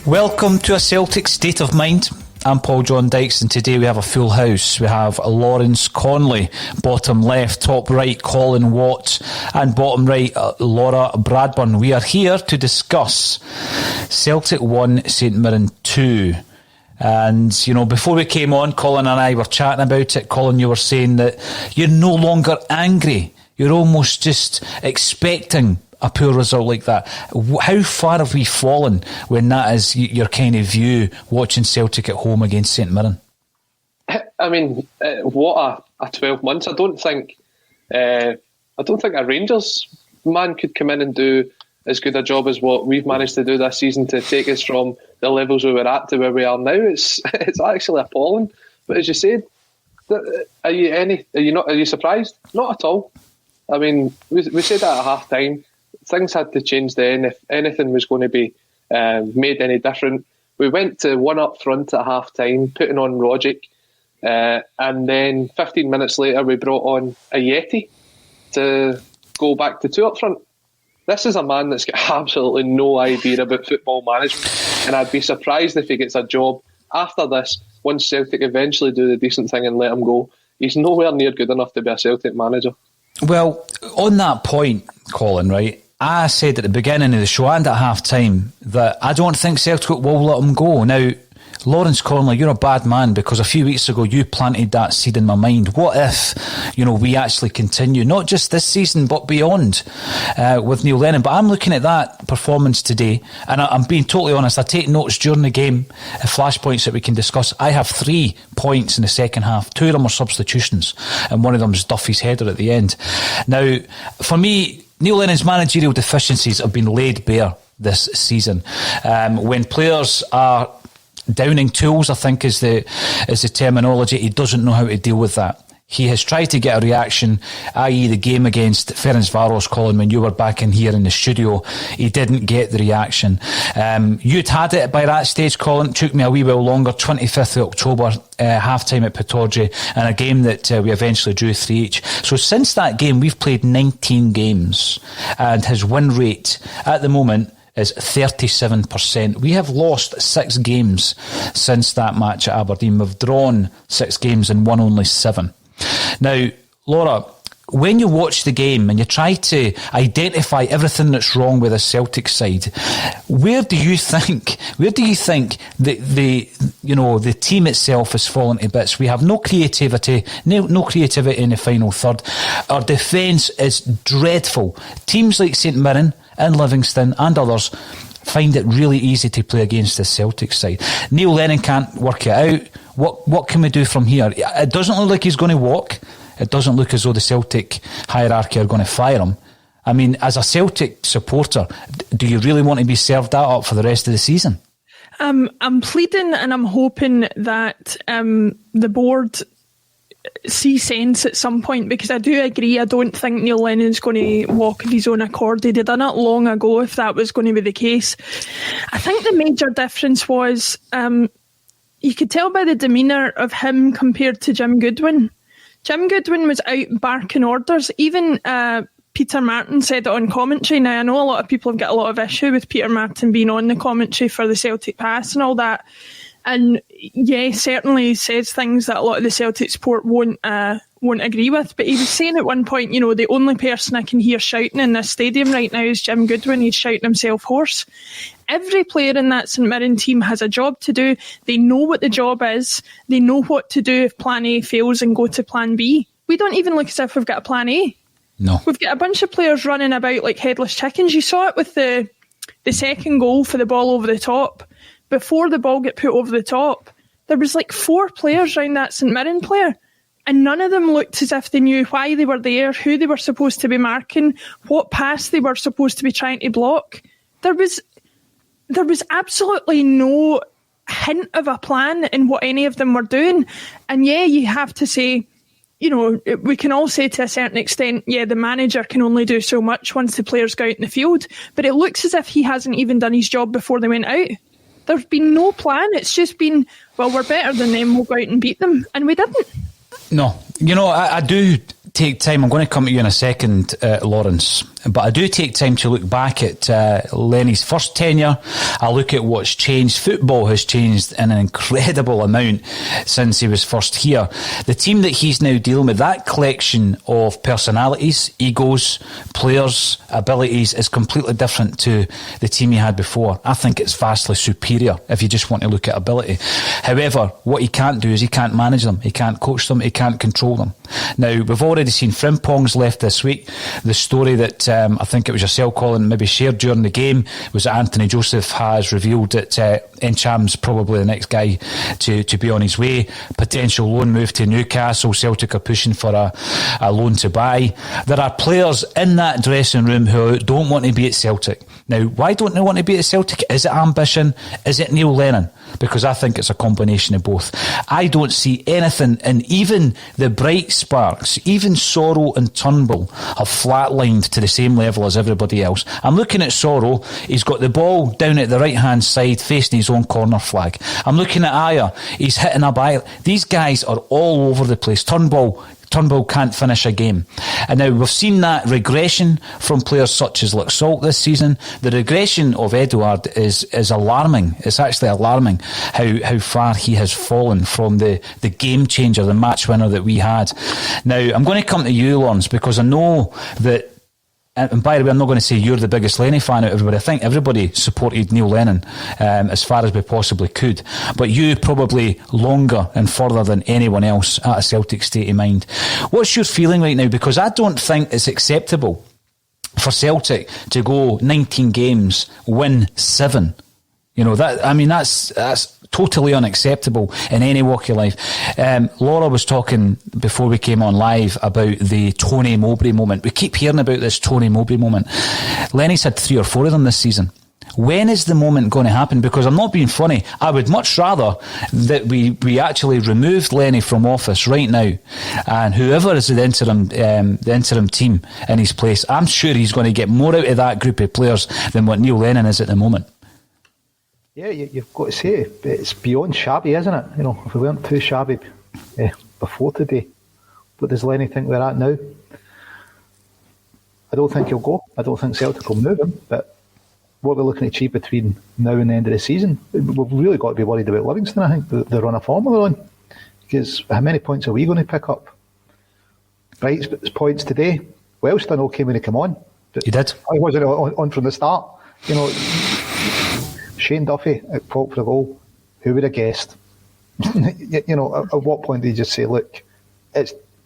Welcome to a Celtic State of Mind. I'm John Dykes, and today we have a full house. We have Lawrence Connolly, bottom left, top right Colin Watt, and bottom right Laura Bradburn. We are here to discuss Celtic 1, St Mirren 2. And, you know, before we came on, Colin and I were chatting about it. Colin, you were saying that you're no longer angry. You're almost just expecting a poor result like that. How far have we fallen when that is your kind of view, watching Celtic at home against St Mirren? I mean, what a 12 months. I don't think a Rangers man could come in and do as good a job as what we've managed to do this season to take us from the levels we were at to where we are now. It's actually appalling. But as you said, are you surprised? Not at all. I mean, we said that at half time. Things had to change then if anything was going to be made any different. We went to one up front at half time, putting on Rogic, and then 15 minutes later we brought on a Yeti to go back to two up front. This is a man that's got absolutely no idea about football management, and I'd be surprised if he gets a job after this. Once Celtic eventually do the decent thing and let him go, he's nowhere near good enough to be a Celtic manager. Well, on that point, Colin, right, I said at the beginning of the show and at half-time that I don't think Celtic will let him go. Now, Lawrence Connolly, you're a bad man because a few weeks ago you planted that seed in my mind. What if, we actually continue, not just this season but beyond with Neil Lennon? But I'm looking at that performance today and I'm being totally honest. I take notes during the game, flashpoints that we can discuss. I have 3 points in the second half. 2 of them are substitutions and one of them is Duffy's header at the end. Now, for me, Neil Lennon's managerial deficiencies have been laid bare this season. When players are downing tools, I think is the terminology, he doesn't know how to deal with that. He has tried to get a reaction, i.e. the game against Ferencvaros, Colin, when you were back in here in the studio. He didn't get the reaction. You'd had it by that stage, Colin. It took me a wee while longer. 25th of October, half-time at Pittodrie, and a game that we eventually drew 3 each. So since that game, we've played 19 games, and his win rate at the moment is 37%. We have lost 6 games since that match at Aberdeen. We've drawn 6 games and won only 7. Now, Laura, when you watch the game and you try to identify everything that's wrong with the Celtic side, where do you think the team itself has fallen to bits? We have no creativity in the final third. Our defence is dreadful. Teams like St Mirren and Livingston and others find it really easy to play against the Celtic side. Neil Lennon can't work it out. What can we do from here? It doesn't look like he's going to walk. It doesn't look as though the Celtic hierarchy are going to fire him. I mean, as a Celtic supporter, do you really want to be served that up for the rest of the season? I'm pleading and I'm hoping that the board see sense at some point, because I do agree, I don't think Neil Lennon's going to walk of his own accord. He'd have done it long ago if that was going to be the case. I think the major difference was you could tell by the demeanour of him compared to Jim Goodwin. Jim Goodwin was out barking orders. Even Peter Martin said it on commentary. Now, I know a lot of people have got a lot of issue with Peter Martin being on the commentary for the Celtic Pass and all that. And yeah, certainly says things that a lot of the Celtic support won't agree with. But he was saying at one point, the only person I can hear shouting in this stadium right now is Jim Goodwin. He's shouting himself hoarse. Every player in that St Mirren team has a job to do. They know what the job is. They know what to do if plan A fails and go to plan B. We don't even look as if we've got a plan A. No. We've got a bunch of players running about like headless chickens. You saw it with the second goal for the ball over the top. Before the ball got put over the top, there was like 4 players around that St Mirren player. and none of them looked as if they knew why they were there, who they were supposed to be marking, what pass they were supposed to be trying to block. There was absolutely no hint of a plan in what any of them were doing. And yeah, you have to say, you know, we can all say to a certain extent, yeah, the manager can only do so much once the players go out in the field, but it looks as if he hasn't even done his job before they went out. There's been no plan. It's just been, well, we're better than them, we'll go out and beat them. And we didn't. No. You know, I do take time. I'm going to come to you in a second, Lawrence. But I do take time to look back at Lenny's first tenure. I look at what's changed. Football has changed in an incredible amount since he was first here. The team that he's now dealing with, that collection of personalities, egos, players, abilities is completely different to the team he had before. I think it's vastly superior if you just want to look at ability. However, what he can't do is he can't manage them. He can't coach them. He can't control them. Now, we've already seen Frimpong's left this week. The story that I think it was yourself, Colin, maybe shared during the game was that Anthony Joseph has revealed that Encham's probably the next guy to be on his way. Potential loan move to Newcastle. Celtic are pushing for a loan to buy. There are players in that dressing room who don't want to be at Celtic. Now, why don't they want to be at Celtic? Is it ambition? Is it Neil Lennon? Because I think it's a combination of both. I don't see anything, and even the bright sparks, even Sorrell and Turnbull have flatlined to the same level as everybody else. I'm looking at Sorrell. He's got the ball down at the right-hand side facing his own corner flag. I'm looking at Ayer. He's hitting a bile. These guys are all over the place. Turnbull can't finish a game. And now we've seen that regression from players such as Laxalt this season. The regression of Edouard is alarming. It's actually alarming how far he has fallen from the game changer, the match winner that we had. Now, I'm going to come to you, Lawrence, because I know that, and by the way, I'm not going to say you're the biggest Lenny fan out of everybody. I think everybody supported Neil Lennon as far as we possibly could. But you probably longer and further than anyone else at a Celtic State of Mind. What's your feeling right now? Because I don't think it's acceptable for Celtic to go 19 games, win 7. You know, that's totally unacceptable in any walk of life. Laura was talking before we came on live about the Tony Mowbray moment. We keep hearing about this Tony Mowbray moment. Lenny's had 3 or 4 of them this season. When is the moment going to happen? Because I'm not being funny. I would much rather that we actually removed Lenny from office right now, and whoever is the interim team in his place, I'm sure he's going to get more out of that group of players than what Neil Lennon is at the moment. Yeah, you've got to say it's beyond shabby, isn't it? You know, if we weren't too shabby before today, what does Lenny think we're at now? I don't think he'll go. I don't think Celtic will move him. But what we're looking to achieve between now and the end of the season, we've really got to be worried about Livingston. I think the run of form we're on, because how many points are we going to pick up? Right, points today. Wellston okay when he came on. He did. I wasn't on from the start. You know. Shane Duffy at fault for a goal. Who would have guessed? You know, at what point do you just say, look,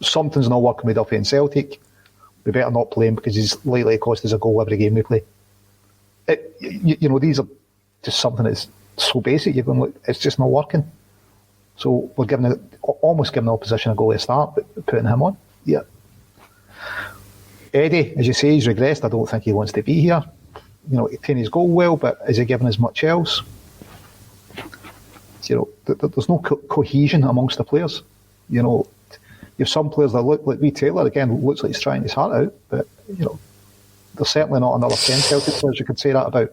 something's not working with Duffy and Celtic. We better not play him because he's likely to cost us a goal every game we play. You know, these are just something that's so basic. You're going, look, it's just not working. So we're almost giving the opposition a goal to start, but putting him on. Yeah. Eddie, as you say, he's regressed. I don't think he wants to be here. You know, taking his goal well, but is he giving as much else? You know, there's no cohesion amongst the players. You know, you have some players that look like Taylor, again, looks like he's trying his heart out, but, you know, there's certainly not another 10 Celtic players you could say that about.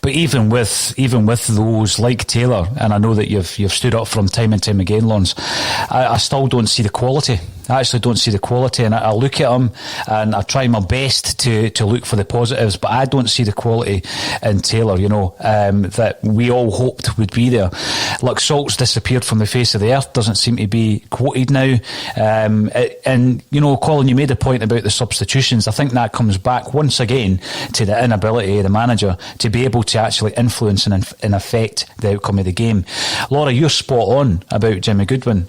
But even with those like Taylor, and I know that you've stood up for him time and time again, Lawrence, I still don't see the quality. I actually don't see the quality, and I look at him and I try my best to look for the positives, but I don't see the quality in Taylor, you know, that we all hoped would be there. Laxalt's disappeared from the face of the earth, doesn't seem to be quoted now. And, you know, Colin, you made a point about the substitutions. I think that comes back once again to the inability of the manager to be able to actually influence and affect the outcome of the game. Laura, you're spot on about Jimmy Goodwin.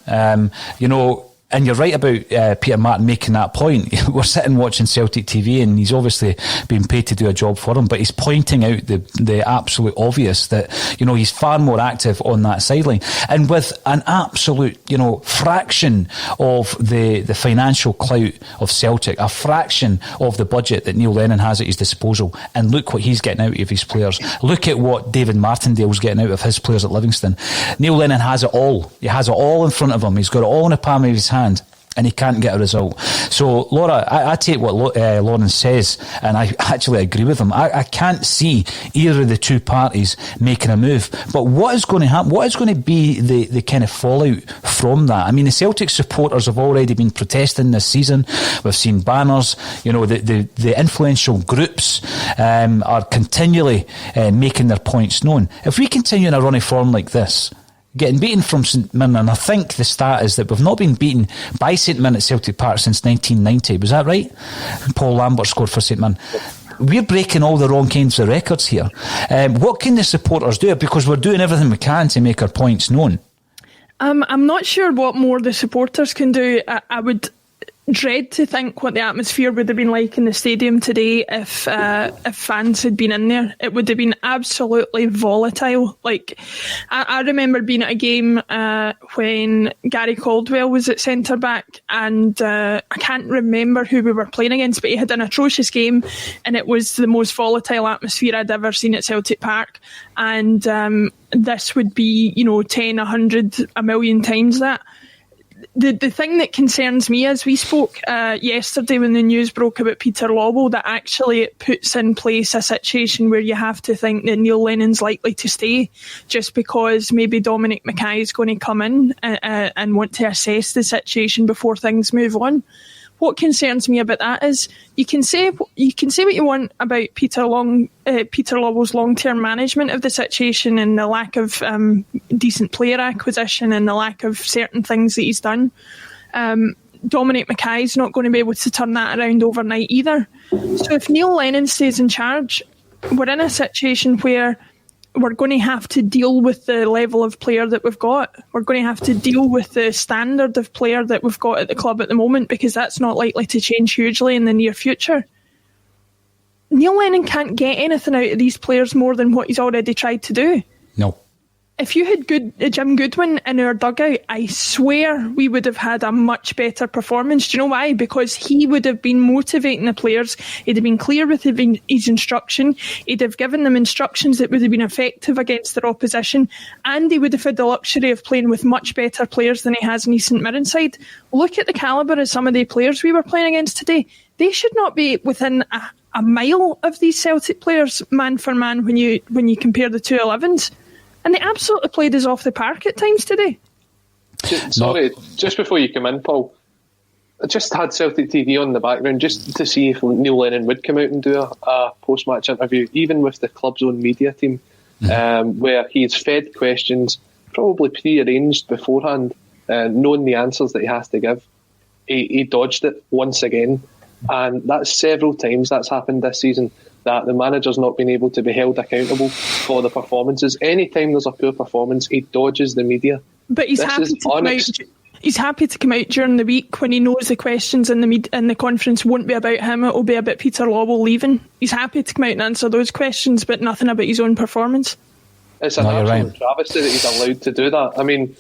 You know, And you're right about Peter Martin making that point. We're sitting watching Celtic TV and he's obviously been paid to do a job for him, but he's pointing out the absolute obvious that, he's far more active on that sideline. And with an absolute, fraction of the financial clout of Celtic, a fraction of the budget that Neil Lennon has at his disposal. And look what he's getting out of his players. Look at what David Martindale's getting out of his players at Livingston. Neil Lennon has it all. He has it all in front of him. He's got it all in the palm of his hand. And he can't get a result. So, Laura, I take what Lawrence says, and I actually agree with him. I can't see either of the two parties making a move. But what is going to happen? What is going to be the kind of fallout from that? I mean, the Celtic supporters have already been protesting this season. We've seen banners. The influential groups are continually making their points known. If we continue in a running form like this, getting beaten from St Mirren, and I think the stat is that we've not been beaten by St Mirren at Celtic Park since 1990. Was that right? Paul Lambert scored for St Mirren. We're breaking all the wrong kinds of records here. What can the supporters do? Because we're doing everything we can to make our points known. I'm not sure what more the supporters can do. I would dread to think what the atmosphere would have been like in the stadium today if fans had been in there. It would have been absolutely volatile. Like, I remember being at a game when Gary Caldwell was at centre back, and I can't remember who we were playing against, but he had an atrocious game, and it was the most volatile atmosphere I'd ever seen at Celtic Park. And this would be 10, 100, a million times that. The thing that concerns me, as we spoke yesterday when the news broke about Peter Lawwell, that actually it puts in place a situation where you have to think that Neil Lennon's likely to stay, just because maybe Dominic Mackay is going to come in and want to assess the situation before things move on. What concerns me about that is you can say what you want about Peter Lawwell's long-term management of the situation and the lack of decent player acquisition and the lack of certain things that he's done. Dominic Mackay's not going to be able to turn that around overnight either. So if Neil Lennon stays in charge, we're in a situation where we're going to have to deal with the level of player that we've got. We're going to have to deal with the standard of player that we've got at the club at the moment, because that's not likely to change hugely in the near future. Neil Lennon can't get anything out of these players more than what he's already tried to do. No. If you had Jim Goodwin in our dugout, I swear we would have had a much better performance. Do you know why? Because he would have been motivating the players. He'd have been clear with his instruction. He'd have given them instructions that would have been effective against their opposition. And he would have had the luxury of playing with much better players than he has in his St Mirren side. Look at the calibre of some of the players we were playing against today. They should not be within a mile of these Celtic players, man for man, when you compare the two 11s. And they absolutely played us off the park at times today. Sorry, just before you come in, Paul, I just had Celtic TV on the background just to see if Neil Lennon would come out and do a post-match interview, even with the club's own media team, where he's fed questions, probably pre-arranged beforehand, knowing the answers that he has to give. He dodged it once again, and that's several times that's happened this season, that the manager's not been able to be held accountable for the performances. Anytime there's a poor performance, he dodges the media. But he's happy to come out during the week when he knows the questions in the conference won't be about him, it will be about Peter Lawwell leaving. He's happy to come out and answer those questions, but nothing about his own performance. It's an absolute travesty that he's allowed to do that. I mean,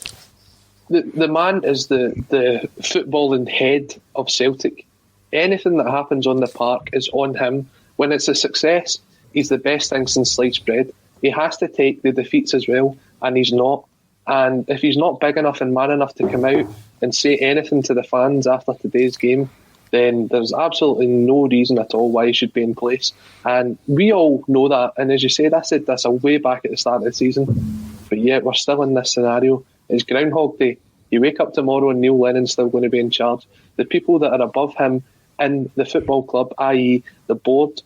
the man is the footballing head of Celtic. Anything that happens on the park is on him. When it's a success, he's the best thing since sliced bread. He has to take the defeats as well, and he's not. And if he's not big enough and man enough to come out and say anything to the fans after today's game, then there's absolutely no reason at all why he should be in place. And we all know that. And as you said, I said this way back at the start of the season, but yet we're still in this scenario. It's Groundhog Day. You wake up tomorrow and Neil Lennon's still going to be in charge. The people that are above him in the football club, i.e. the board,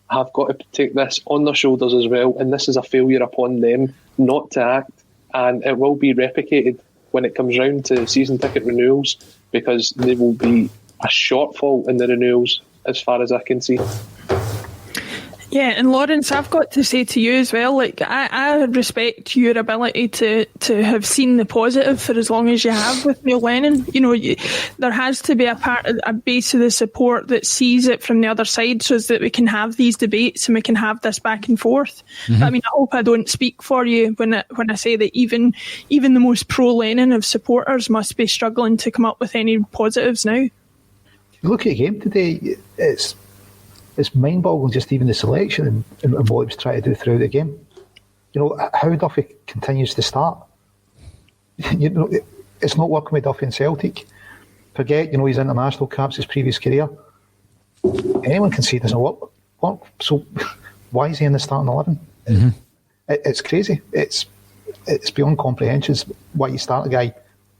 have got to take this on their shoulders as well, and this is a failure upon them not to act, and it will be replicated when it comes round to season ticket renewals, because there will be a shortfall in the renewals as far as I can see. Yeah, and Lawrence, I've got to say to you as well, like, I respect your ability to have seen the positive for as long as you have with Neil Lennon. You know, there has to be a base of the support that sees it from the other side, so that we can have these debates and we can have this back and forth. Mm-hmm. But, I mean, I hope I don't speak for you when I say that even the most pro-Lennon of supporters must be struggling to come up with any positives now. Look at the game today, it's mind-boggling, just even the selection and what he was trying to do throughout the game. You know, how Duffy continues to start. You know, it's not working with Duffy and Celtic. Forget, you know, his international caps, his previous career. Anyone can see it doesn't work. So why is he in the starting 11? Mm-hmm. It's crazy. It's beyond comprehension why you start a guy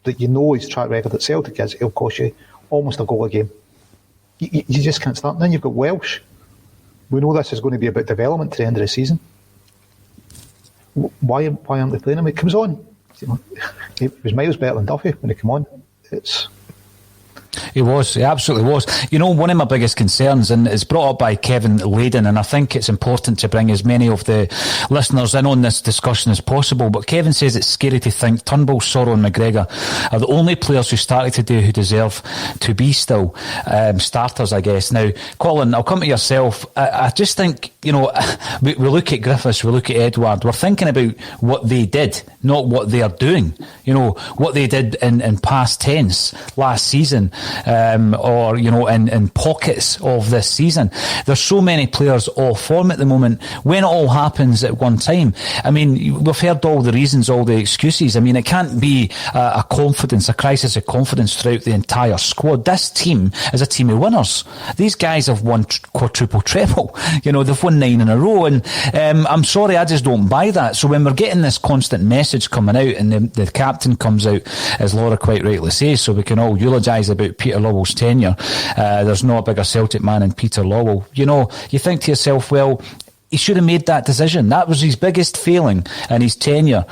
that you know his track record at Celtic is, he'll cost you almost a goal a game. You just can't start. And then you've got Welsh. We know this is going to be about development to the end of the season. Why aren't they playing him? It comes on. You know, he was miles better than Duffy when he came on. He absolutely was. You know, one of my biggest concerns, and it's brought up by Kevin Layden, and I think it's important to bring as many of the listeners in on this discussion as possible, but Kevin says it's scary to think Turnbull, Sorrow and McGregor are the only players who started today who deserve to be still starters, I guess. Now, Colin, I'll come to yourself. I just think, you know, we look at Griffiths, we look at Edward, we're thinking about what they did, not what they are doing. You know, what they did in past tense last season, or, you know, in pockets of this season. There's so many players off form at the moment. When it all happens at one time, I mean, we've heard all the reasons, all the excuses. I mean, it can't be a crisis of confidence throughout the entire squad. This team is a team of winners. These guys have won quadruple treble. You know, they've won 9 in a row, and I'm sorry, I just don't buy that. So when we're getting this constant message coming out, and the captain comes out, as Laura quite rightly says, so we can all eulogise about Peter Lawwell's tenure. There's no bigger Celtic man than Peter Lawwell. You know, you think to yourself, well, he should have made that decision. That was his biggest failing in his tenure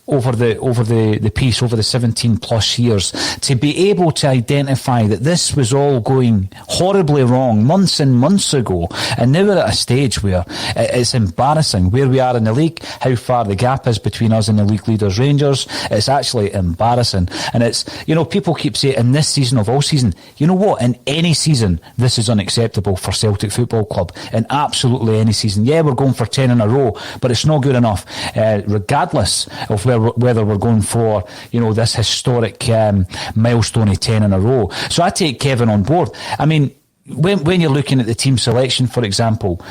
over the piece, over the 17 plus years, to be able to identify that this was all going horribly wrong months and months ago, and now we're at a stage where it's embarrassing where we are in the league, how far the gap is between us and the league leaders Rangers. It's actually embarrassing, and it's, you know, people keep saying in this season of all season, you know what, in any season this is unacceptable for Celtic Football Club, in absolutely any season. Yeah, we're going for 10 in a row, but it's not good enough, regardless of whether we're going for, you know, this historic milestone of 10 in a row. So I take Kevin on board. I mean, when you're looking at the team selection, for example,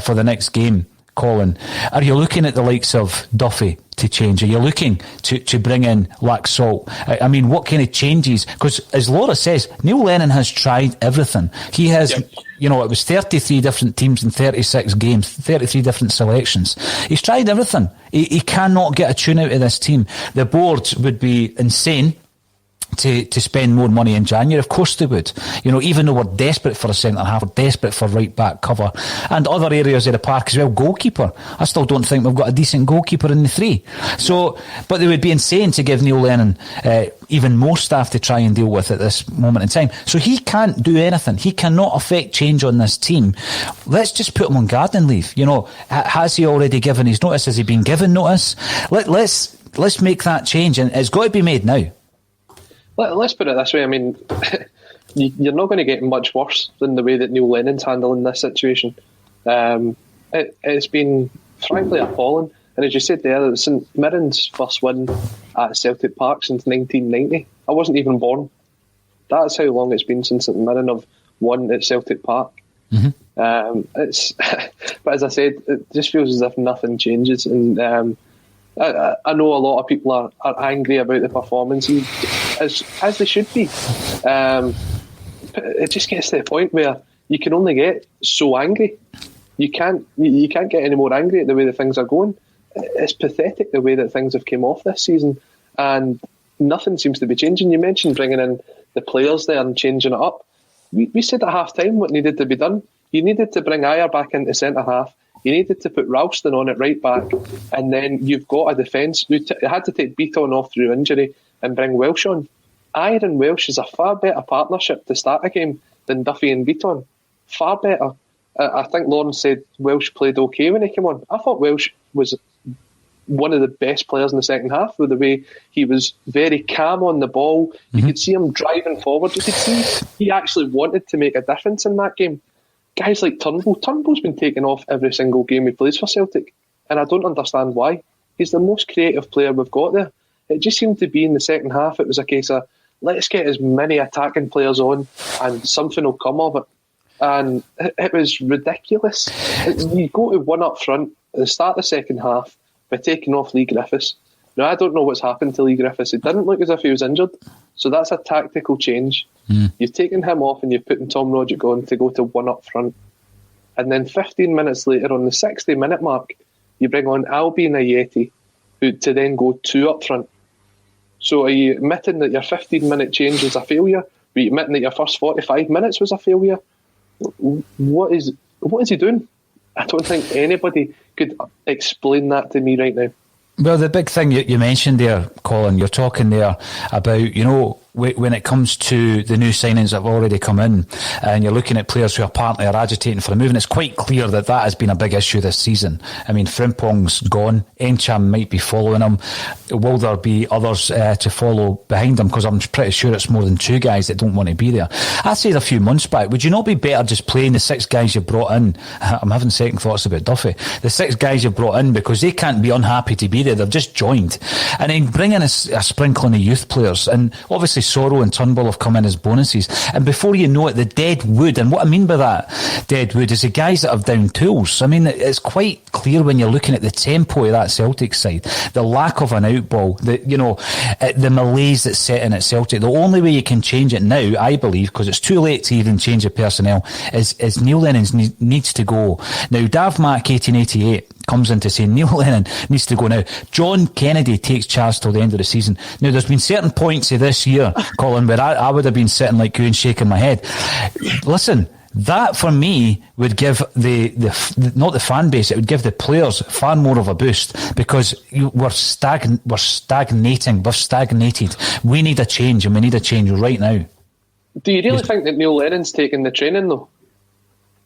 for the next game, Colin, are you looking at the likes of Duffy to change? Are you looking to bring in Laxalt? I mean, what kind of changes? Because as Laura says, Neil Lennon has tried everything. He has, you know, it was 33 different teams in 36 games, 33 different selections. He's tried everything. He cannot get a tune out of this team. The board would be insane to spend more money in January. Of course they would. You know, even though we're desperate for a centre-half, we're desperate for right-back cover, and other areas of the park as well. Goalkeeper. I still don't think we've got a decent goalkeeper in the 3. So, but they would be insane to give Neil Lennon even more staff to try and deal with at this moment in time. So he can't do anything. He cannot affect change on this team. Let's just put him on gardening leave. You know, has he already given his notice? Has he been given notice? Let's make that change, and it's got to be made now. Let's put it this way. I mean, you're not going to get much worse than the way that Neil Lennon's handling this situation. It's been frankly appalling. And as you said there, it was St Mirren's first win at Celtic Park since 1990. I wasn't even born. That's how long it's been since St Mirren have won at Celtic Park. Mm-hmm. But as I said, it just feels as if nothing changes. And I know a lot of people are angry about the performance, as they should be. It just gets to the point where you can only get so angry. You can't get any more angry at the way that things are going. It's pathetic the way that things have came off this season, and nothing seems to be changing. You mentioned bringing in the players there and changing it up. We said at half time what needed to be done. You needed to bring Ajer back into centre half. You needed to put Ralston on at right back, and then you've got a defence. You had to take Beaton off through injury and bring Welsh on. Ajer and Welsh is a far better partnership to start a game than Duffy and Beaton. Far better. I think Lauren said Welsh played okay when he came on. I thought Welsh was one of the best players in the second half, with the way he was very calm on the ball. You could see him driving forward. You could see he actually wanted to make a difference in that game. Guys like Turnbull's been taken off every single game he plays for Celtic, and I don't understand why. He's the most creative player we've got there. It just seemed to be in the second half, it was a case of, let's get as many attacking players on and something will come of it. And it was ridiculous. You go to one up front at the start of the second half by taking off Lee Griffiths. Now, I don't know what's happened to Lee Griffiths. It didn't look as if he was injured. So that's a tactical change. You've taken him off and you're putting Tom Roderick on to go to one up front. And then 15 minutes later, on the 60-minute mark, you bring on Albie and Ayeti, who to then go two up front. So are you admitting that your 15-minute change was a failure? Are you admitting that your first 45 minutes was a failure? What is he doing? I don't think anybody could explain that to me right now. Well, the big thing you mentioned there, Colin, you're talking there about, when it comes to the new signings that have already come in, and you're looking at players who apparently are agitating for a move, and it's quite clear that has been a big issue this season. I mean, Frimpong's gone. Encham might be following him. Will there be others to follow behind him? Because I'm pretty sure it's more than two guys that don't want to be there. I said a few months back, would you not be better just playing the six guys you brought in? I'm having second thoughts about Duffy. The six guys you brought in, because they can't be unhappy to be there. They've just joined. And then bring in a sprinkling of youth players. And obviously Sorrow and Turnbull have come in as bonuses, and before you know it, the dead wood, and what I mean by that dead wood is the guys that have down tools. I mean, it's quite clear when you're looking at the tempo of that Celtic side, the lack of an outball, the malaise that's set in at Celtic. The only way you can change it now, I believe, because it's too late to even change the personnel, is Neil Lennon needs to go. Now, Dav Mack 1888 comes in to say Neil Lennon needs to go now. John Kennedy takes charge till the end of the season. Now, there's been certain points of this year, Colin, where I would have been sitting like you and shaking my head. Listen, that for me would give not the fan base, it would give the players far more of a boost, because we're stagnating, we've stagnated. We need a change, and we need a change right now. Do you really think that Neil Lennon's taking the training though?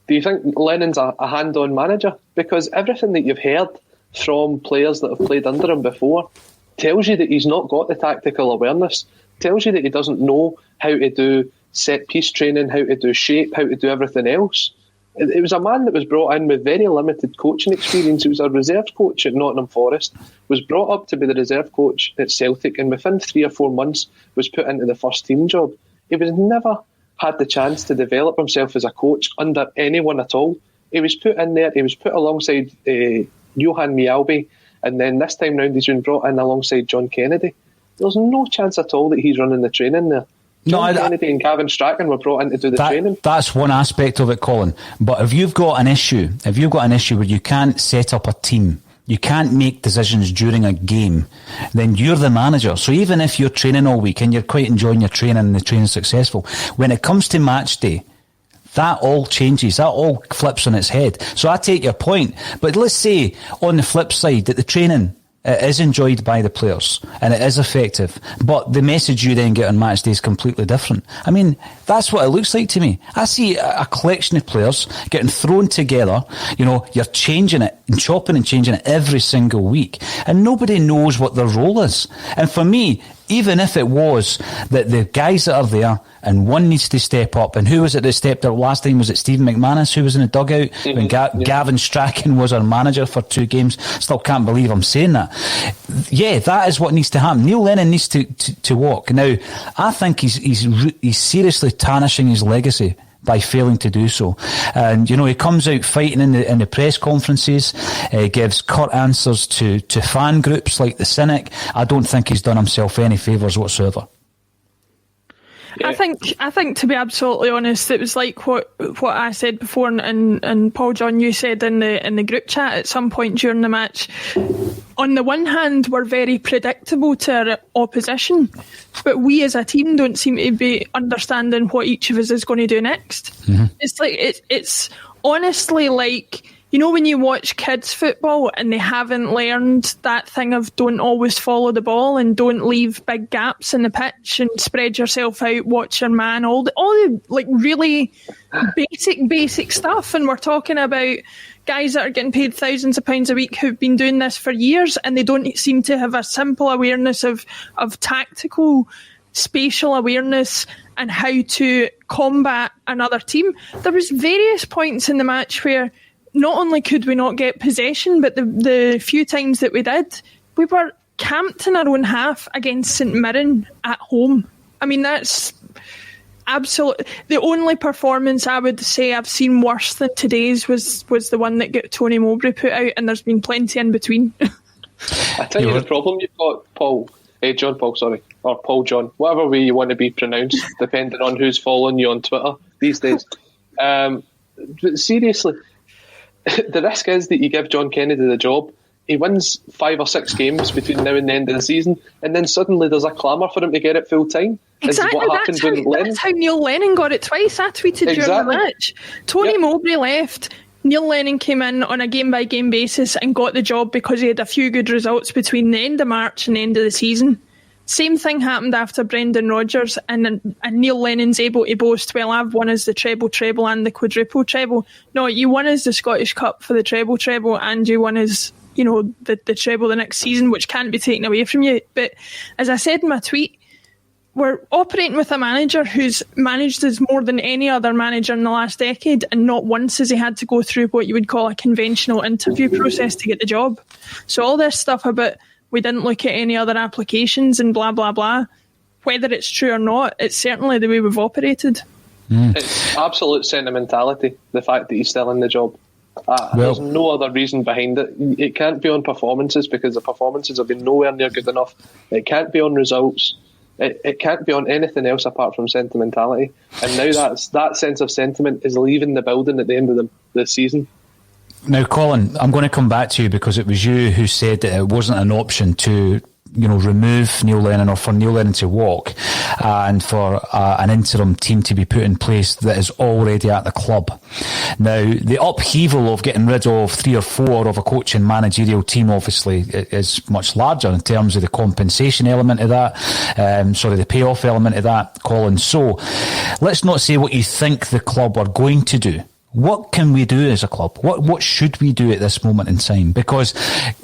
Do you think Lennon's a hand-on manager? Because everything that you've heard from players that have played under him before tells you that he's not got the tactical awareness, tells you that he doesn't know how to do set-piece training, how to do shape, how to do everything else. It was a man that was brought in with very limited coaching experience. He was a reserve coach at Nottingham Forest, was brought up to be the reserve coach at Celtic, and within 3 or 4 months was put into the first team job. He was never had the chance to develop himself as a coach under anyone at all. He was put in there, he was put alongside Johan Mialbi, and then this time round he's been brought in alongside John Kennedy. There's no chance at all that he's running the training there. Kennedy and Gavin Strachan were brought in to do the training. That's one aspect of it, Colin. But if you've got an issue where you can't set up a team, you can't make decisions during a game, then you're the manager. So even if you're training all week and you're quite enjoying your training and the training's successful, when it comes to match day, that all changes, that all flips on its head. So I take your point, but let's say on the flip side that the training is enjoyed by the players and it is effective, but the message you then get on match day is completely different. I mean, that's what it looks like to me. I see a collection of players getting thrown together, you're changing it and chopping and changing it every single week, and nobody knows what their role is. And for me, even if it was that the guys that are there and one needs to step up, and who was it that stepped up last time? Was it Stephen McManus who was in the dugout when Gavin Strachan was our manager for 2 games? Still can't believe I'm saying that. Yeah, that is what needs to happen. Neil Lennon needs to walk. Now, I think he's seriously tarnishing his legacy by failing to do so. And, he comes out fighting in the press conferences, gives curt answers to fan groups like the Cynic. I don't think he's done himself any favours whatsoever. Yeah. I think to be absolutely honest, it was like what I said before, and Paul John, you said in the group chat at some point during the match. On the one hand, we're very predictable to our opposition, but we as a team don't seem to be understanding what each of us is going to do next. Mm-hmm. It's like it's honestly like you know, when you watch kids football and they haven't learned that thing of don't always follow the ball and don't leave big gaps in the pitch and spread yourself out, watch your man, all the like really basic stuff. And we're talking about guys that are getting paid thousands of pounds a week who've been doing this for years, and they don't seem to have a simple awareness of tactical, spatial awareness and how to combat another team. There was various points in the match where not only could we not get possession, but the few times that we did, we were camped in our own half against St Mirren at home. I mean, that's absolute. The only performance I would say I've seen worse than today's was the one that got Tony Mowbray put out, and there's been plenty in between. I tell you the problem you've got, John Paul, sorry, or Paul John, whatever way you want to be pronounced, depending on who's following you on Twitter these days. But seriously, the risk is that you give John Kennedy the job, he wins 5 or 6 games between now and the end of the season, and then suddenly there's a clamour for him to get it full time. Exactly, that's how Neil Lennon got it twice. I tweeted during the match. Tony Mowbray left, Neil Lennon came in on a game-by-game basis and got the job because he had a few good results between the end of March and the end of the season. Same thing happened after Brendan Rodgers, and Neil Lennon's able to boast, well, I've won as the treble and the quadruple treble. No, you won as the Scottish Cup for the treble, and you won as, you know, the treble the next season, which can't be taken away from you. But as I said in my tweet, we're operating with a manager who's managed us more than any other manager in the last decade, and not once has he had to go through what you would call a conventional interview process to get the job. So all this stuff about we didn't look at any other applications and blah, blah, blah, whether it's true or not, it's certainly the way we've operated. It's absolute sentimentality, the fact that he's still in the job. There's no other reason behind it. It can't be on performances, because the performances have been nowhere near good enough. It can't be on results. It can't be on anything else apart from sentimentality. And now that sense of sentiment is leaving the building at the end of the season. Now, Colin, I'm going to come back to you because it was you who said that it wasn't an option to, you know, remove Neil Lennon or for Neil Lennon to walk and for an interim team to be put in place that is already at the club. Now, the upheaval of getting rid of 3 or 4 of a coaching managerial team obviously is much larger in terms of the compensation element of that, the payoff element of that, Colin. So let's not say what you think the club are going to do. What can we do as a club? What should we do at this moment in time? Because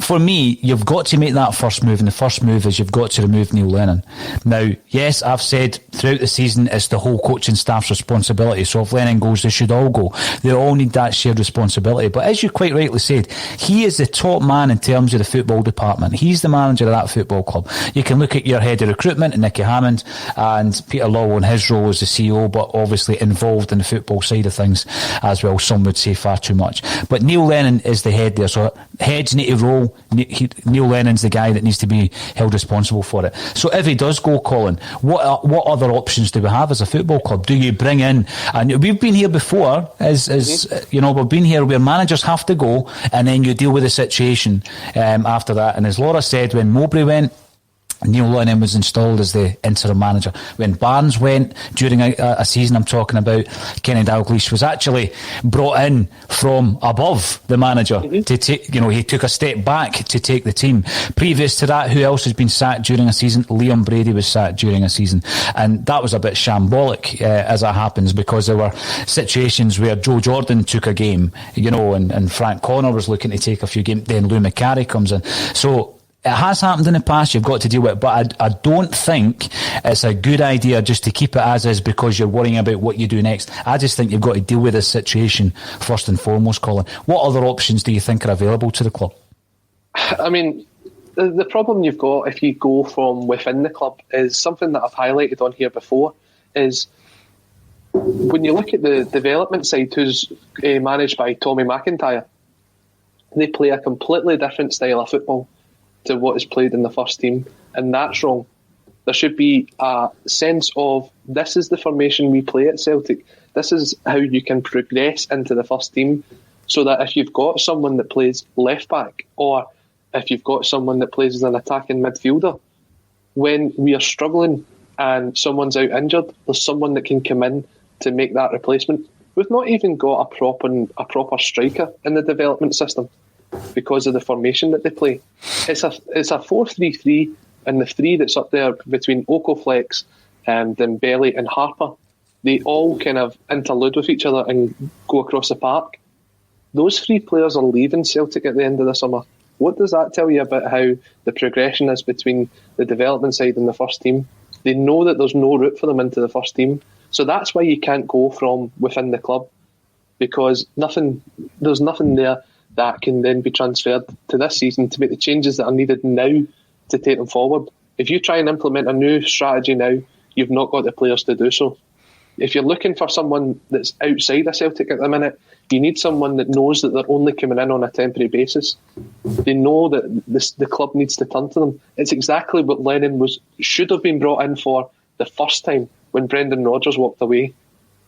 for me, you've got to make that first move, and the first move is you've got to remove Neil Lennon. Now, yes, I've said throughout the season it's the whole coaching staff's responsibility. So if Lennon goes, they should all go. They all need that shared responsibility. But as you quite rightly said, he is the top man in terms of the football department. He's the manager of that football club. You can look at your head of recruitment, Nicky Hammond, and Peter Lawwell in his role as the CEO, but obviously involved in the football side of things as well. Some would say far too much. But Neil Lennon is the head there. So heads need to roll. Neil Lennon's the guy that needs to be held responsible for it. So if he does go, Colin, what other options do we have as a football club? Do you bring in, and we've been here before, you know, we've been here where managers have to go and then you deal with the situation after that. And as Laura said, when Mowbray went, Neil Lennon was installed as the interim manager. When Barnes went during a season I'm talking about, Kenny Dalglish was actually brought in from above the manager to take, you know, he took a step back to take the team. Previous to that, who else has been sacked during a season? Liam Brady was sacked during a season, and that was a bit shambolic as it happens, because there were situations where Joe Jordan took a game, you know, and Frank Connor was looking to take a few games, then Lou McCarry comes in. So it has happened in the past, you've got to deal with it, but I don't think it's a good idea just to keep it as is because you're worrying about what you do next. I just think you've got to deal with this situation first and foremost, Colin. What other options do you think are available to the club? I mean, the problem you've got if you go from within the club is something that I've highlighted on here before, is when you look at the development side, who's managed by Tommy McIntyre, they play a completely different style of football to what is played in the first team, and that's wrong. There should be a sense of, this is the formation we play at Celtic, this is how you can progress into the first team, so that if you've got someone that plays left back, or if you've got someone that plays as an attacking midfielder, when we are struggling and someone's out injured, there's someone that can come in to make that replacement. We've not even got a proper striker in the development system because of the formation that they play. It's a 4-3-3, and the three that's up there between Okoflex, Dembele and Harper, they all kind of interlude with each other and go across the park. Those three players are leaving Celtic at the end of the summer. What does that tell you about how the progression is between the development side and the first team? They know that there's no route for them into the first team. So that's why you can't go from within the club, because there's nothing there that can then be transferred to this season to make the changes that are needed now to take them forward. If you try and implement a new strategy now, you've not got the players to do so. If you're looking for someone that's outside of Celtic at the minute, you need someone that knows that they're only coming in on a temporary basis. They know that the club needs to turn to them. It's exactly what Lennon should have been brought in for the first time when Brendan Rodgers walked away.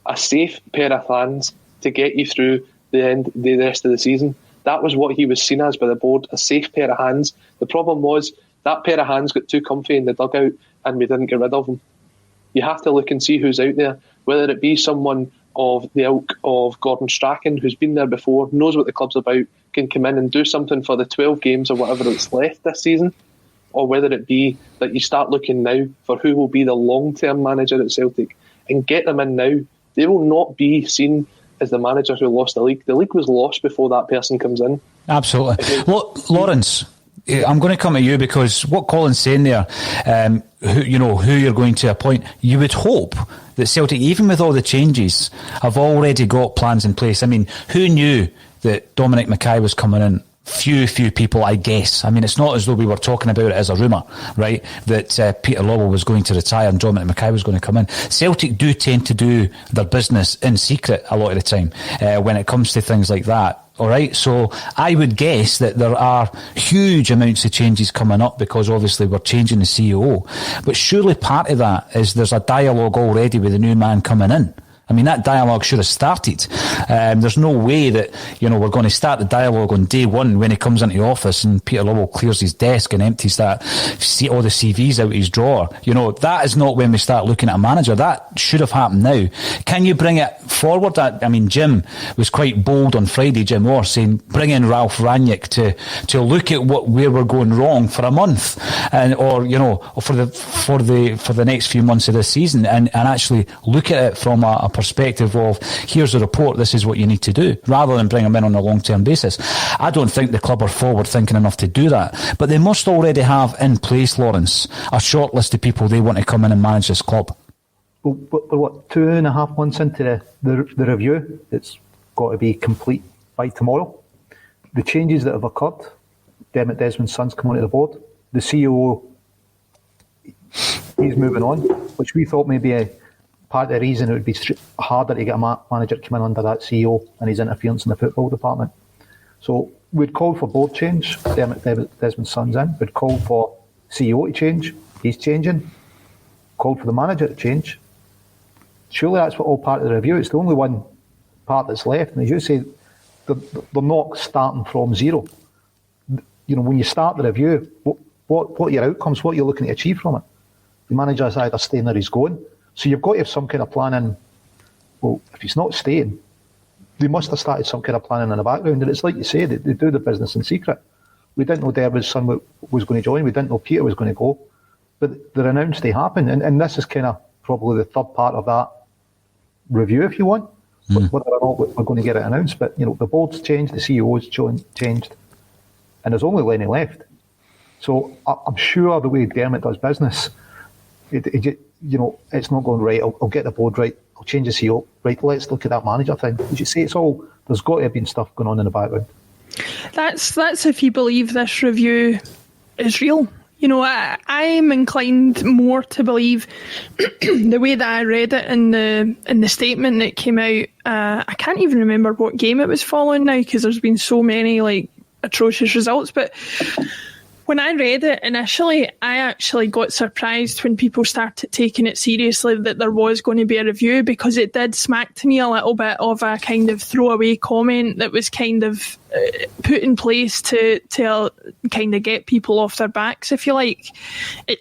A safe pair of hands to get you through the rest of the season. That was what he was seen as by the board, a safe pair of hands. The problem was that pair of hands got too comfy in the dugout and we didn't get rid of them. You have to look and see who's out there, whether it be someone of the ilk of Gordon Strachan, who's been there before, knows what the club's about, can come in and do something for the 12 games or whatever that's left this season, or whether it be that you start looking now for who will be the long-term manager at Celtic and get them in now. They will not be seen as the manager who lost the league. The league was lost before that person comes in. Absolutely. Lawrence, I'm going to come at you because what Colin's saying there, who you're going to appoint, you would hope that Celtic, even with all the changes, have already got plans in place. I mean, who knew that Dominic Mackay was coming in? Few people, I guess. I mean, it's not as though we were talking about it as a rumour, right? That Peter Lawwell was going to retire and Dominic Mackay was going to come in. Celtic do tend to do their business in secret a lot of the time when it comes to things like that. All right, so I would guess that there are huge amounts of changes coming up because obviously we're changing the CEO. But surely part of that is there's a dialogue already with the new man coming in. I mean, that dialogue should have started. There's no way that, we're going to start the dialogue on day one when he comes into the office and Peter Lawwell clears his desk and empties all the CVs out of his drawer. That is not when we start looking at a manager. That should have happened now. Can you bring it forward? I mean, Jim was quite bold on Friday, Jim Orr, saying bring in Ralph Rangnick to look at where we're going wrong for a month or for the next few months of this season and actually look at it from a perspective of here's a report, this is what you need to do, rather than bring them in on a long-term basis. I don't think the club are forward-thinking enough to do that, but they must already have in place, Lawrence, a short list of people they want to come in and manage this club. Well, we're what, 2.5 months into the review? It's got to be complete by tomorrow. The changes that have occurred, Dermot Desmond's son's come onto the board, the CEO, he's moving on, which we thought maybe part of the reason it would be harder to get a manager to come in under that CEO and his interference in the football department. So we'd call for board change. Dermot Desmond's son's in. We'd call for CEO to change. He's changing. Called for the manager to change. Surely that's what all part of the review. It's the only one part that's left. And as you say, they're not starting from zero. When you start the review, what are your outcomes? What are you looking to achieve from it? The manager's either staying or he's going. So you've got to have some kind of planning. Well, if he's not staying, they must have started some kind of planning in the background. And it's like you say, they do the business in secret. We didn't know Dermot's son was going to join. We didn't know Peter was going to go. But they're announced they happen. And this is kind of probably the third part of that review, if you want, whether or not we're going to get it announced. But, the board's changed, the CEO's changed, and there's only Lenny left. So I'm sure the way Dermot does business, it's not going right. I'll get the board right. I'll change the CEO. Right, let's look at that manager thing. As you say, there's got to have been stuff going on in the background. That's if you believe this review is real. I'm inclined more to believe the way that I read it in the statement that came out. I can't even remember what game it was following now because there's been so many atrocious results. But When I read it initially, I actually got surprised when people started taking it seriously that there was going to be a review, because it did smack to me a little bit of a kind of throwaway comment that was kind of put in place to kind of get people off their backs, if you like.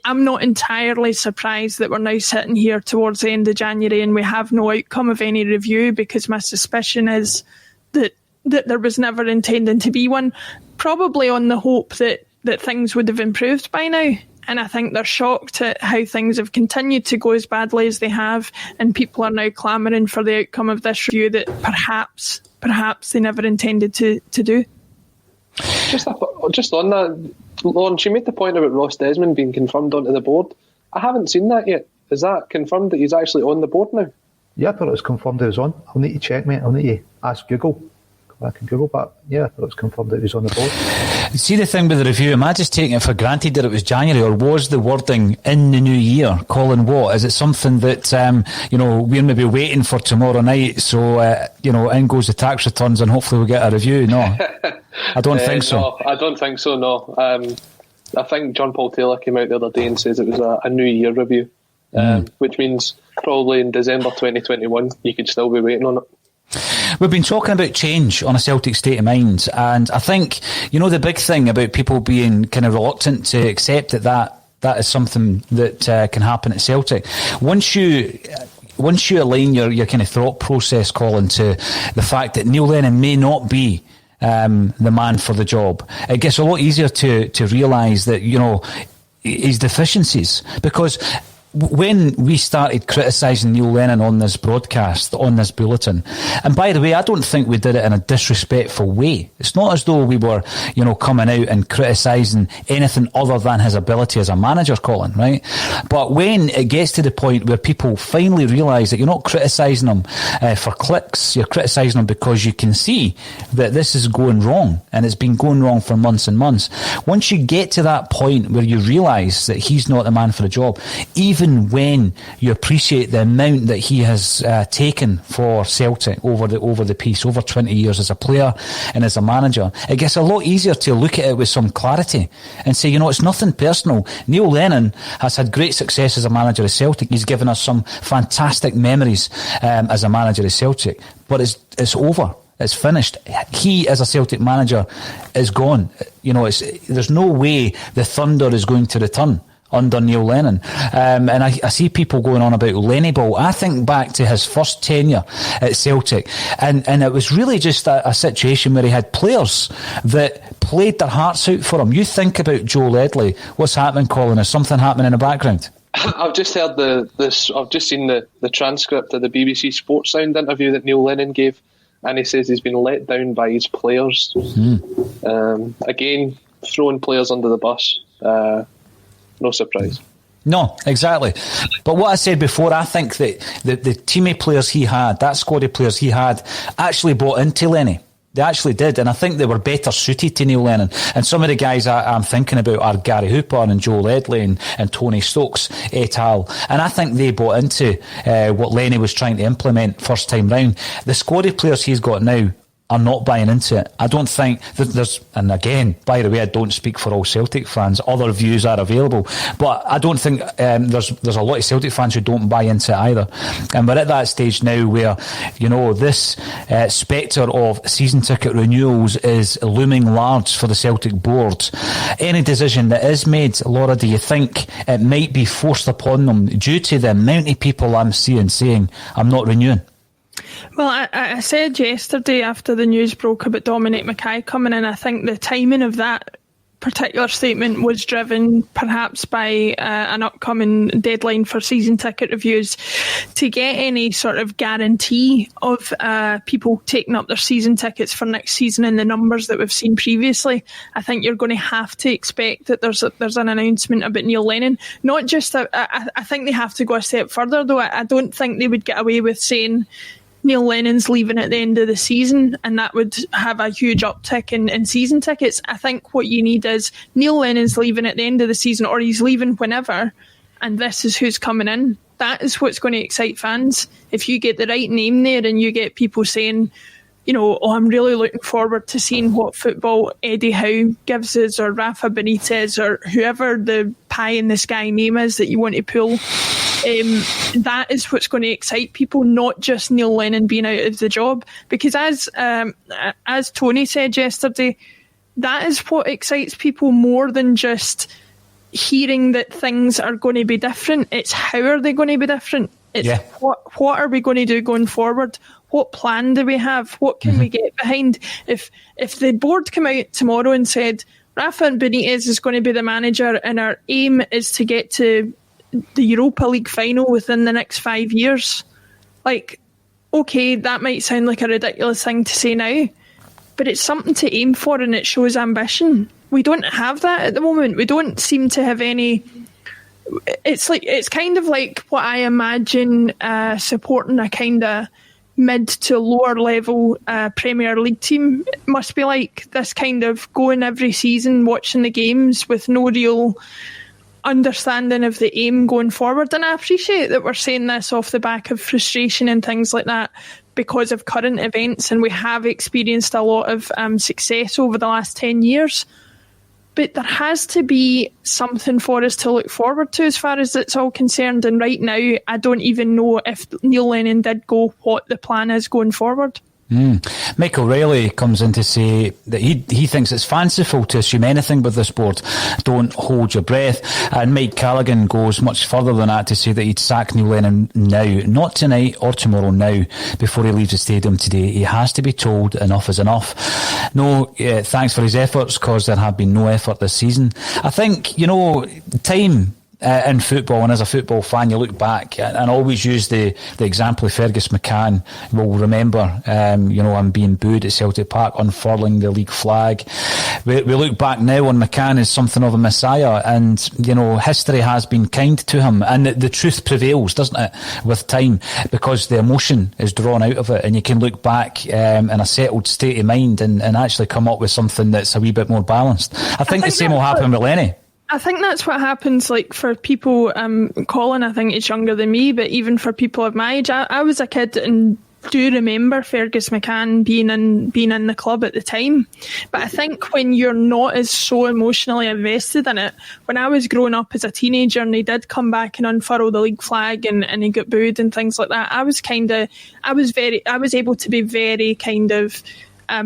I'm not entirely surprised that we're now sitting here towards the end of January and we have no outcome of any review, because my suspicion is that there was never intending to be one, probably on the hope that things would have improved by now. And I think they're shocked at how things have continued to go as badly as they have, and people are now clamouring for the outcome of this review that perhaps they never intended to do. Just on that, Lauren, she made the point about Ross Desmond being confirmed onto the board. I haven't seen that yet. Is that confirmed that he's actually on the board now? Yeah, I thought it was confirmed he was on. I'll need to check, mate. I'll need to ask Google. Go back and Google, but yeah, I thought it was confirmed that he was on the board. See, the thing with the review, am I just taking it for granted that it was January, or was the wording in the new year? Colin Watt, is it something that we're maybe waiting for tomorrow night, so in goes the tax returns and hopefully we'll get a review? No, I don't think so. No, I don't think so, no. I think John Paul Taylor came out the other day and says it was a new year review, which means probably in December 2021 you could still be waiting on it. We've been talking about change on a Celtic State of Mind, and I think, the big thing about people being kind of reluctant to accept that is something that can happen at Celtic. Once you align your kind of thought process, Colin, to the fact that Neil Lennon may not be the man for the job, it gets a lot easier to realise that, his deficiencies, because when we started criticising Neil Lennon on this broadcast, on this bulletin, and by the way, I don't think we did it in a disrespectful way. It's not as though we were, coming out and criticising anything other than his ability as a manager, Colin, right? But when it gets to the point where people finally realise that you're not criticising him for clicks, you're criticising him because you can see that this is going wrong, and it's been going wrong for months and months. Once you get to that point where you realise that he's not the man for the job, even when you appreciate the amount that he has taken for Celtic over the piece, over 20 years as a player and as a manager, it gets a lot easier to look at it with some clarity and say, it's nothing personal. Neil Lennon has had great success as a manager of Celtic. He's given us some fantastic memories as a manager of Celtic, but it's over. It's finished. He, as a Celtic manager, is gone. There's no way the thunder is going to return under Neil Lennon. And I see people going on about Lenny Ball. I think back to his first tenure at Celtic, and it was really just a situation where he had players that played their hearts out for him. You think about Joe Ledley. What's happening, Colin? Is something happening in the background? I've just heard I've just seen the transcript of the BBC Sports Sound interview that Neil Lennon gave, and he says he's been let down by his players. Again, throwing players under the bus. No surprise. No, exactly. But what I said before, I think that the team of players he had, that squad of players he had, actually bought into Lenny. They actually did, and I think they were better suited to Neil Lennon. And some of the guys I'm thinking about are Gary Hooper and Joe Ledley and Tony Stokes et al. And I think they bought into what Lenny was trying to implement first time round. The squad of players he's got now are not buying into it. I don't think that there's, and again, by the way, I don't speak for all Celtic fans. Other views are available, but I don't think there's a lot of Celtic fans who don't buy into it either. And we're at that stage now where, this spectre of season ticket renewals is looming large for the Celtic board. Any decision that is made, Laura, do you think it might be forced upon them due to the amount of people I'm seeing saying, I'm not renewing? Well, I said yesterday after the news broke about Dominic Mackay coming in, I think the timing of that particular statement was driven perhaps by an upcoming deadline for season ticket reviews. To get any sort of guarantee of people taking up their season tickets for next season in the numbers that we've seen previously, I think you're going to have to expect that there's an announcement about Neil Lennon. Not just, I think they have to go a step further though. I don't think they would get away with saying Neil Lennon's leaving at the end of the season and that would have a huge uptick in season tickets. I think what you need is Neil Lennon's leaving at the end of the season, or he's leaving whenever, and this is who's coming in. That is what's going to excite fans. If you get the right name there and you get people saying, I'm really looking forward to seeing what football Eddie Howe gives us, or Rafa Benitez, or whoever the pie in the sky name is that you want to pull. That is what's going to excite people, not just Neil Lennon being out of the job. Because as Tony said yesterday, that is what excites people more than just hearing that things are going to be different. It's how are they going to be different? It's what are we going to do going forward? What plan do we have? What can we get behind? If the board come out tomorrow and said Rafa Benitez is going to be the manager and our aim is to get to the Europa League final within the next 5 years, okay, that might sound like a ridiculous thing to say now, but it's something to aim for and it shows ambition. We don't have that at the moment. We don't seem to have any. It's kind of like what I imagine supporting a kind of mid to lower level Premier League team must be like. This kind of going every season, watching the games with no real understanding of the aim going forward. And I appreciate that we're saying this off the back of frustration and things like that because of current events, and we have experienced a lot of success over the last 10 years. But there has to be something for us to look forward to as far as it's all concerned. And right now, I don't even know if Neil Lennon did go what the plan is going forward. Michael Riley comes in to say that he thinks it's fanciful to assume anything with this board. Don't hold your breath. And Mike Callaghan goes much further than that to say that he'd sack Neil Lennon now, not tonight or tomorrow, now, before he leaves the stadium today. He has to be told enough is enough. No, thanks for his efforts, because there have been no effort this season. I think, time in football, and as a football fan, you look back and always use the example of Fergus McCann. We'll remember, him being booed at Celtic Park, unfurling the league flag. We look back now on McCann as something of a messiah, and history has been kind to him, and the truth prevails, doesn't it, with time, because the emotion is drawn out of it, and you can look back in a settled state of mind and actually come up with something that's a wee bit more balanced. I think the same will happen with Lenny. I think that's what happens, for people. Colin, I think, is younger than me, but even for people of my age, I was a kid and do remember Fergus McCann being in the club at the time. But I think when you're not as so emotionally invested in it, when I was growing up as a teenager and he did come back and unfurl the league flag and he got booed and things like that, I was able to be very kind of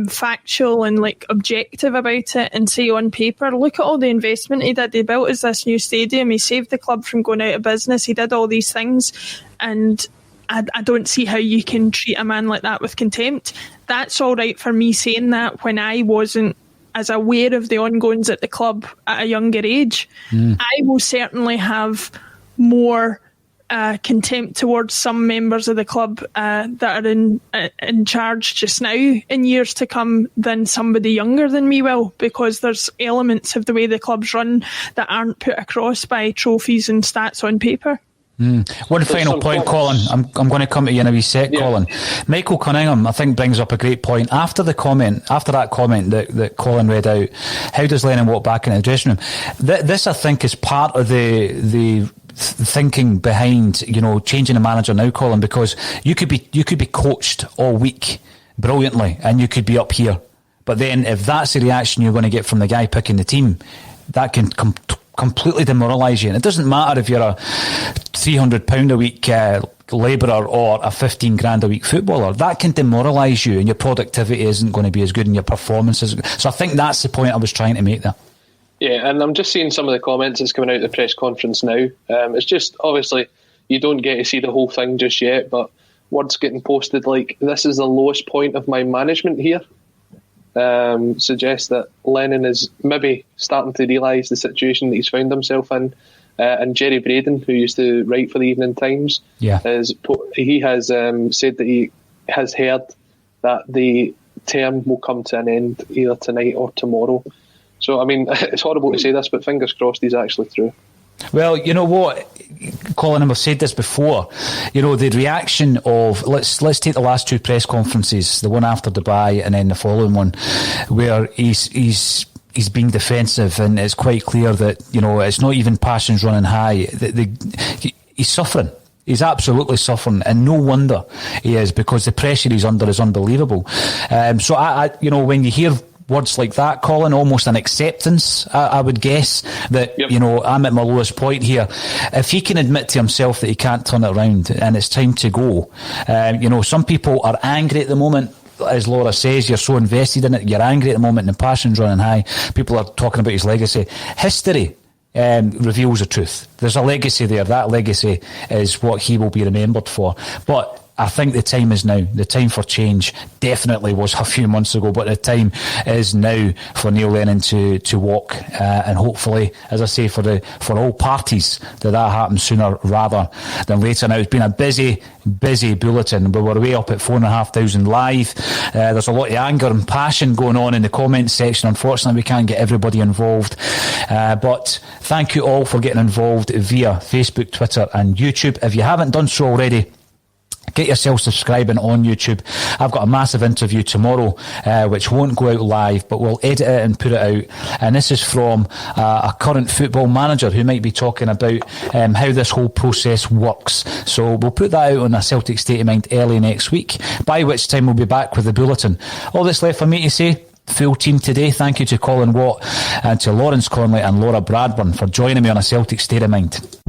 factual and objective about it and say on paper, look at all the investment he did. He built us this new stadium. He saved the club from going out of business. He did all these things, and I don't see how you can treat a man like that with contempt. That's all right for me saying that when I wasn't as aware of the ongoings at the club at a younger age. I will certainly have more contempt towards some members of the club that are in charge just now in years to come than somebody younger than me will, because there's elements of the way the club's run that aren't put across by trophies and stats on paper. One final point, Colin. I'm going to come to you in a wee sec, Colin. Michael Cunningham, I think, brings up a great point. After that comment that Colin read out, how does Lennon walk back into the dressing room? This, I think, is part of the thinking behind changing the manager now, Colin, because you could be coached all week brilliantly and you could be up here, but then if that's the reaction you're going to get from the guy picking the team, that can completely demoralise you. And it doesn't matter if you're a £300 a week labourer or a 15 grand a week footballer. That can demoralise you, and your productivity isn't going to be as good, and your performance isn't. So I think that's the point I was trying to make there. Yeah, and I'm just seeing some of the comments that's coming out of the press conference now. It's just, obviously, you don't get to see the whole thing just yet, but words getting posted like, this is the lowest point of my management here, suggests that Lennon is maybe starting to realise the situation that he's found himself in. And Jerry Braden, who used to write for the Evening Times, he has said that he has heard that the term will come to an end either tonight or tomorrow. So, I mean, it's horrible to say this, but fingers crossed he's actually through. Well, you know what, Colin, and we've said this before, the reaction of, let's take the last two press conferences, the one after Dubai and then the following one, where he's being defensive, and it's quite clear that, it's not even passions running high. He's suffering. He's absolutely suffering, and no wonder he is, because the pressure he's under is unbelievable. So I when you hear words like that, Colin, almost an acceptance, I would guess, that, I'm at my lowest point here. If he can admit to himself that he can't turn it around and it's time to go, some people are angry at the moment. As Laura says, you're so invested in it, you're angry at the moment and the passion's running high. People are talking about his legacy. History reveals the truth. There's a legacy there. That legacy is what he will be remembered for. But I think the time is now. The time for change definitely was a few months ago, but the time is now for Neil Lennon to walk, and hopefully, as I say, for all parties, that happens sooner rather than later. Now, it's been a busy bulletin. We were way up at 4,500 live. There's a lot of anger and passion going on in the comments section. Unfortunately, we can't get everybody involved, but thank you all for getting involved via Facebook, Twitter and YouTube. If you haven't done so already, get yourself subscribing on YouTube. I've got a massive interview tomorrow, which won't go out live, but we'll edit it and put it out. And this is from a current football manager who might be talking about how this whole process works. So we'll put that out on a Celtic State of Mind early next week, by which time we'll be back with the Bulletin. All that's left for me to say, full team today. Thank you to Colin Watt and to Lawrence Connolly and Laura Bradburn for joining me on a Celtic State of Mind.